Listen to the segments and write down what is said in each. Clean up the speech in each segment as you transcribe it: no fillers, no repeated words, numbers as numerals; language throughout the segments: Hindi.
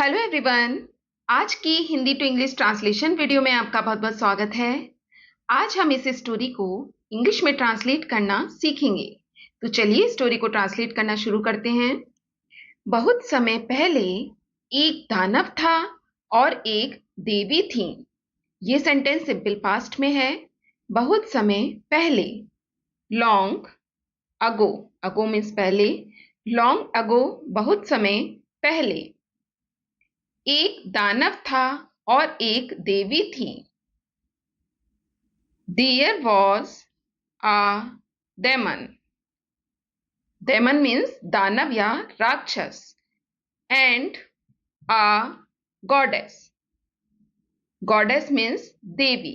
Hello everyone. आज की Hindi to English translation video में आपका बहुत बहुत स्वागत है। आज हम इस स्टोरी को इंग्लिश में ट्रांसलेट करना सीखेंगे। तो चलिए स्टोरी को ट्रांसलेट करना शुरू करते हैं। बहुत समय पहले एक दानव था और एक देवी थी। ये सेंटेंस सिंपल पास्ट में है। बहुत समय पहले, लॉन्ग अगो, अगो मीन्स पहले, लॉन्ग अगो बहुत समय पहले एक दानव था और एक देवी थी। There was a demon. Demon means दानव या राक्षस and a goddess. Goddess means Devi.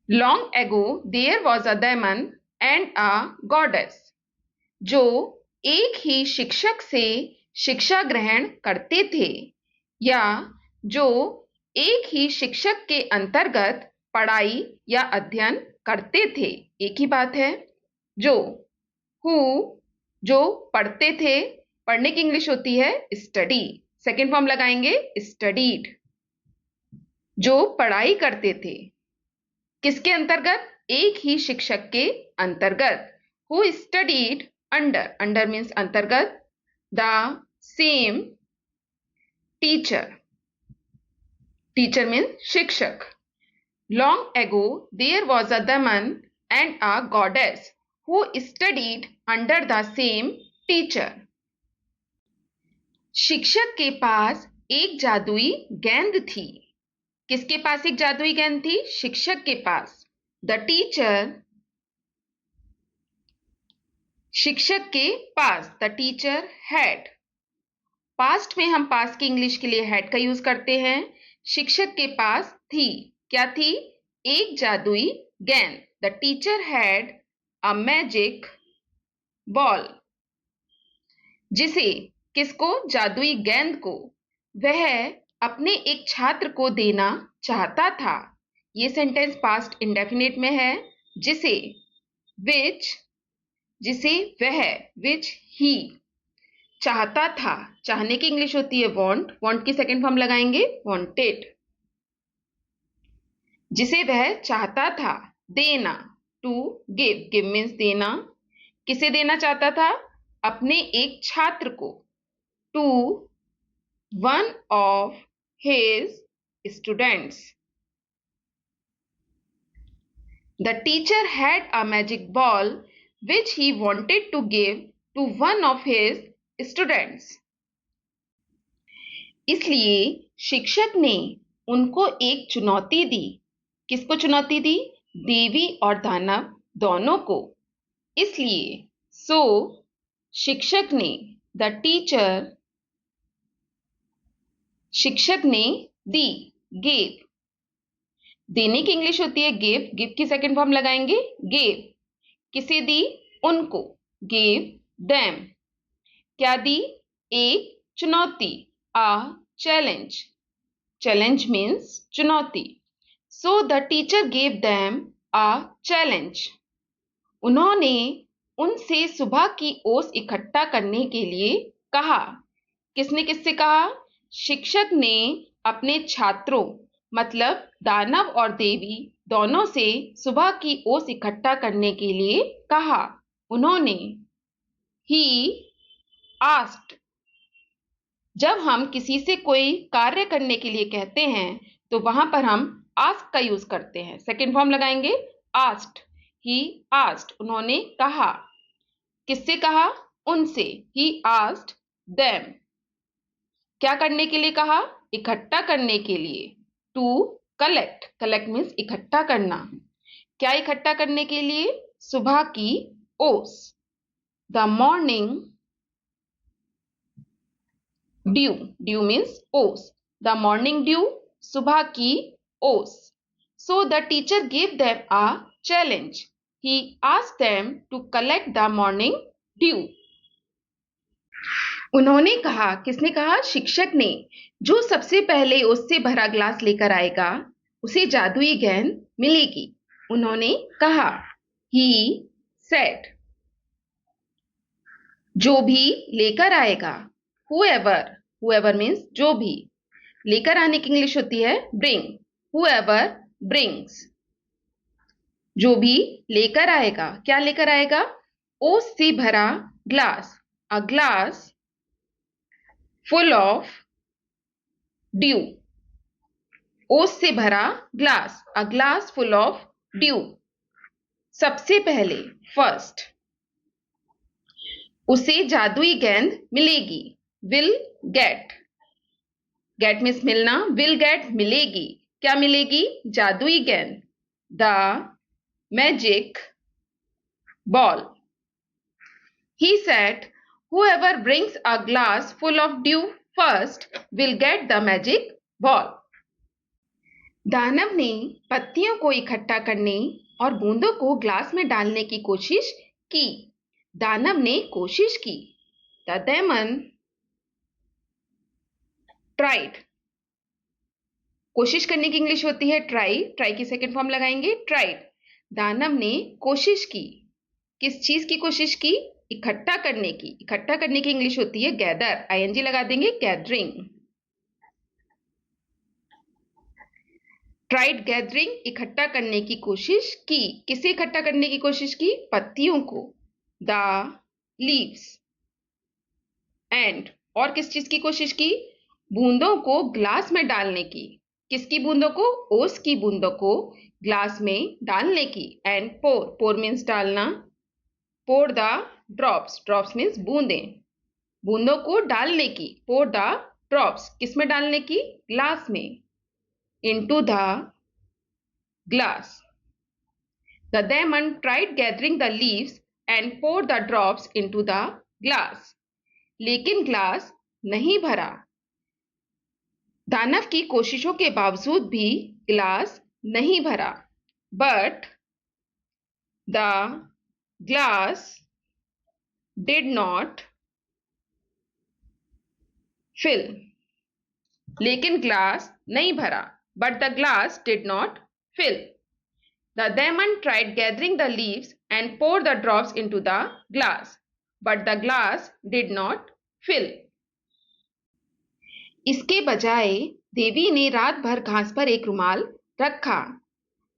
Long ago there was a demon and a goddess जो एक ही शिक्षक से शिक्षा ग्रहण करते थे या जो एक ही शिक्षक के अंतर्गत पढ़ाई या अध्ययन करते थे। एक ही बात है। जो हु जो पढ़ते थे, पढ़ने की इंग्लिश होती है स्टडी। सेकेंड फॉर्म लगाएंगे स्टडीड। जो पढ़ाई करते थे किसके अंतर्गत? एक ही शिक्षक के अंतर्गत। Who studied under, under means अंतर्गत, the same teacher, teacher means शिक्षक। Long ago there was a demon and a goddess who studied under the same teacher. शिक्षक के पास एक जादुई गेंद थी। किसके पास एक जादुई गेंद थी? शिक्षक के पास। द टीचर, शिक्षक के पास, द टीचर हैड। पास्ट में हम पास की इंग्लिश के लिए हैड का यूज करते हैं। शिक्षक के पास थी, क्या थी? एक जादुई गेंद। The teacher had a magic ball. जिसे, किसको? जादुई गेंद को वह अपने एक छात्र को देना चाहता था। ये सेंटेंस पास्ट इंडेफिनिट में है। जिसे, विच, जिसे वह, विच ही, चाहता था। चाहने की इंग्लिश होती है वांट। वांट की सेकेंड फॉर्म लगाएंगे वांटेड। जिसे वह चाहता था। देना, टू गिव, गिव मीन्स देना। किसे देना चाहता था? अपने एक छात्र को। To one of his students. The teacher had a magic ball which he wanted to give to one of his students. इसलिए शिक्षक ने उनको एक चुनौती दी। किसको चुनौती दी? देवी और दानव दोनों को। इसलिए सो शिक्षक ने, द टीचर, शिक्षक ने दी, गेव। देने की इंग्लिश होती है गिव। गिव की सेकेंड फॉर्म लगाएंगे गेव। किसे दी? उनको। Gave them. क्या दी? एक चुनौती, आ चैलेंज। चैलेंज मीन्स चुनौती। सो the teacher gave them a challenge. उन्होंने उनसे सुबह की ओस इकट्ठा करने के लिए कहा। किसने किससे कहा? शिक्षक ने अपने छात्रों, मतलब दानव और देवी दोनों से सुबह की ओस इकट्ठा करने के लिए कहा। उन्होंने, ही आस्क्ड। जब हम किसी से कोई कार्य करने के लिए कहते हैं तो वहां पर हम आस्क का यूज करते हैं। सेकेंड फॉर्म लगाएंगे आस्क्ड। ही आस्क्ड, उन्होंने कहा। किससे कहा? उनसे। ही आस्क्ड देम। क्या करने के लिए कहा? इकट्ठा करने के लिए। टू कलेक्ट, कलेक्ट मीन्स इकट्ठा करना। क्या इकट्ठा करने के लिए? सुबह की ओस, the morning dew, dew means ओस, द मॉर्निंग ड्यू, सुबह की ओस। So the teacher give them a challenge. He asked them to collect the morning dew. उन्होंने कहा, किसने कहा? शिक्षक ने। जो सबसे पहले उससे भरा ग्लास लेकर आएगा उसे जादुई गेंद मिलेगी। उन्होंने कहा। He said. जो भी लेकर आएगा, whoever, whoever means जो भी। लेकर आने की इंग्लिश होती है bring, whoever brings। जो भी लेकर आएगा, क्या लेकर आएगा? ओस से भरा glass, a glass full of due. ओस से भरा glass, a glass full of due. सबसे पहले फर्स्ट। उसे जादुई गेंद मिलेगी, विल गेट। गेट मीन्स मिलना, विल गेट मिलेगी। क्या मिलेगी? जादुई गेंद, the magic ball. He said, whoever brings a glass full of dew first will get the magic ball. दानव ने पत्तियों को इकट्ठा करने और बूंदों को ग्लास में डालने की कोशिश की। दानव ने कोशिश की। The demon tried. कोशिश करने की इंग्लिश होती है ट्राई। ट्राई की सेकंड फॉर्म लगाएंगे ट्राइड। दानव ने कोशिश की। किस चीज की कोशिश की? इकट्ठा करने की। इकट्ठा करने की इंग्लिश होती है गैदर। आईएनजी लगा देंगे, गैदरिंग। ट्राइड गैदरिंग, इकट्ठा करने की कोशिश की। किसे इकट्ठा करने की कोशिश की? पत्तियों को, द लीव्स। एंड और किस चीज की कोशिश की? बूंदों को ग्लास में डालने की। किसकी बूंदों को? ओस की बूंदों को ग्लास में डालने की। एंड पोर, पोर मीन्स डालना। Pour the drops, drops means बूंदें। बूंदों को डालने की। पोर द ड्रॉप्स, किस में डालने की? ग्लास में। into the glass. The demon tried gathering the leaves and poured the drops into the glass. लेकिन ग्लास नहीं भरा। दानव की कोशिशों के बावजूद भी ग्लास नहीं भरा। But the glass did not fill. लेकिन ग्लास नहीं भरा। But the glass did not fill. The demon tried gathering the leaves and poured the drops into the glass, but the glass did not fill. इसके बजाय देवी ने रात भर घास पर एक रुमाल रखा।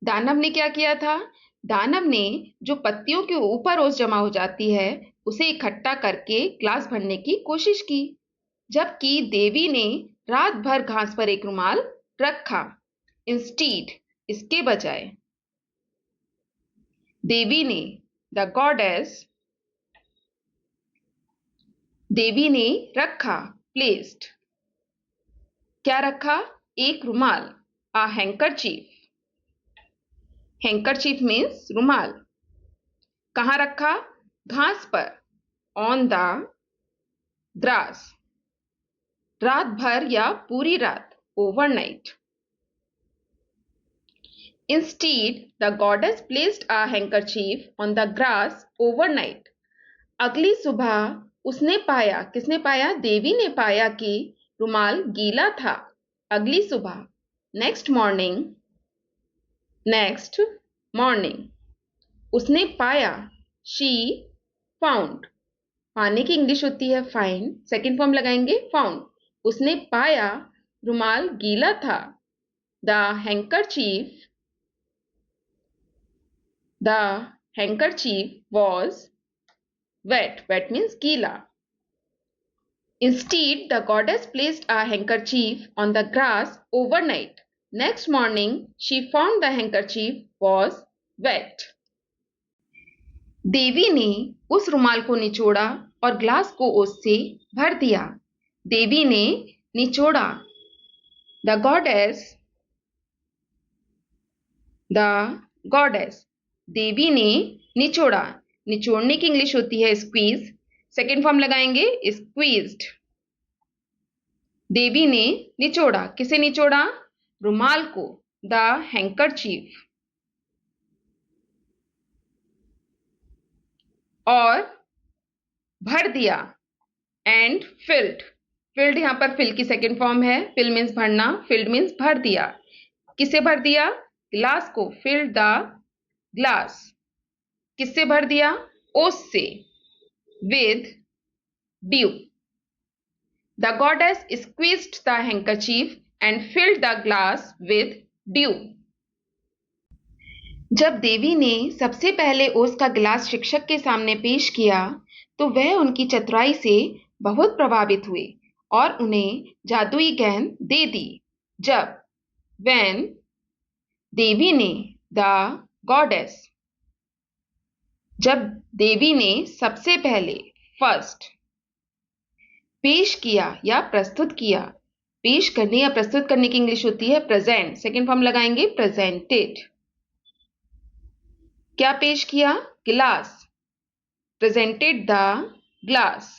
दानव ने क्या किया था? दानव ने जो पत्तियों के ऊपर ओस जमा हो जाती है उसे इकट्ठा करके ग्लास भरने की कोशिश की, जबकि देवी ने रात भर घास पर एक रुमाल रखा। इंस्टीड, इसके बजाय। देवी ने, द गॉडेस, देवी ने रखा, प्लेस्ड। क्या रखा? एक रुमाल, अ हैंकरचीफ। हैंकरचीफ मीन्स रुमाल। कहाँ रखा? घास पर, ऑन द ग्रास। रात भर या पूरी रात, overnight. Instead, the goddess placed a handkerchief on the grass overnight. अगली सुबह उसने पाया, किसने पाया? देवी ने पाया कि रुमाल गीला था। अगली सुबह, नेक्स्ट मॉर्निंग, उसने पाया, शी फाउंड। पाने की इंग्लिश होती है फाइंड, सेकेंड फॉर्म लगाएंगे फाउंड। उसने पाया रुमाल गीला था। The handkerchief was wet. Wet means गीला. Instead, the goddess placed a handkerchief on the grass overnight. Next morning, she found the handkerchief was wet. देवी ने उस रुमाल को निचोड़ा और ग्लास को ओस से भर दिया। देवी ने निचोड़ा। The goddess, देवी ने निचोड़ा। निचोड़ने की इंग्लिश होती है स्क्वीज। सेकेंड फॉर्म लगाएंगे स्क्वीज्ड। देवी ने निचोड़ा। किसे निचोड़ा? रुमाल को, द हैंकरचीफ। और भर दिया, एंड फिल्ड। फिल्ड यहां पर फिल की सेकेंड फॉर्म है। फिल मीन्स भरना, फिल्ड मीन्स भर दिया। किसे भर दिया? ग्लास को, फिल्ड द ग्लास। किससे भर दिया? ओस से, with due. The goddess squeezed the handkerchief and filled the glass with dew. जब देवी ने सबसे पहले ओस का गिलास शिक्षक के सामने पेश किया तो वह उनकी चतुराई से बहुत प्रभावित हुए और उन्हें जादुई गेंद दे दी। जब when देवी ने द गॉडेस जब देवी ने सबसे पहले फर्स्ट पेश किया या प्रस्तुत किया, पेश करने या प्रस्तुत करने की इंग्लिश होती है प्रेजेंट, सेकेंड फॉर्म लगाएंगे प्रेजेंटेड। क्या पेश किया? गिलास, presented the glass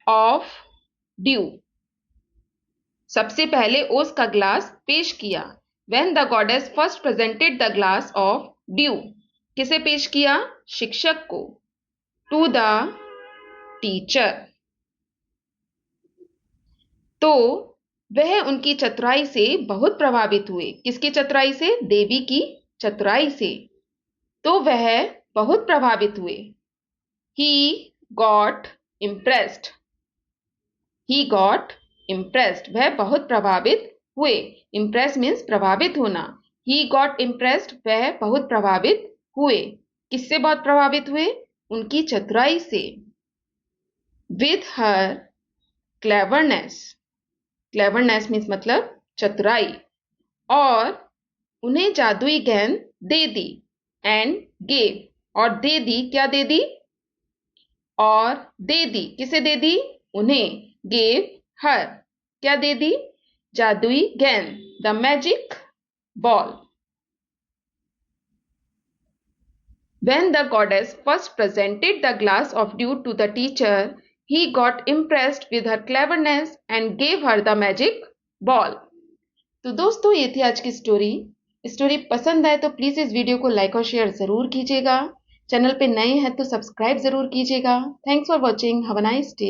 of due, सबसे पहले ओस का ग्लास पेश किया। When the goddess first presented the glass of due, किसे पेश किया? शिक्षक को। टू द टीचर, तो वह उनकी चतुराई से बहुत प्रभावित हुए। किसकी चतुराई से? देवी की चतुराई से। तो वह बहुत प्रभावित हुए। He got impressed. He got impressed. वह बहुत प्रभावित हुए। Impress means प्रभावित होना। He got impressed. वह बहुत प्रभावित हुए। किससे बहुत प्रभावित हुए? उनकी चतुराई से। With her cleverness. Cleverness means मतलब चतुराई। और उन्हें जादुई गेंद दे दी। And gave. और दे दी, क्या दे दी? और दे दी, किसे दे दी? उन्हें। gave her, क्या दे दी? जादुई गेंद, the magic ball. When the goddess first presented the glass of dew to the teacher, he got impressed with her cleverness and gave her the magic ball. तो दोस्तों ये थी आज की स्टोरी पसंद आए तो प्लीज इस वीडियो को लाइक और शेयर जरूर कीजिएगा। चैनल पे नए हैं तो सब्सक्राइब जरूर कीजिएगा। Thanks for watching, have a nice day.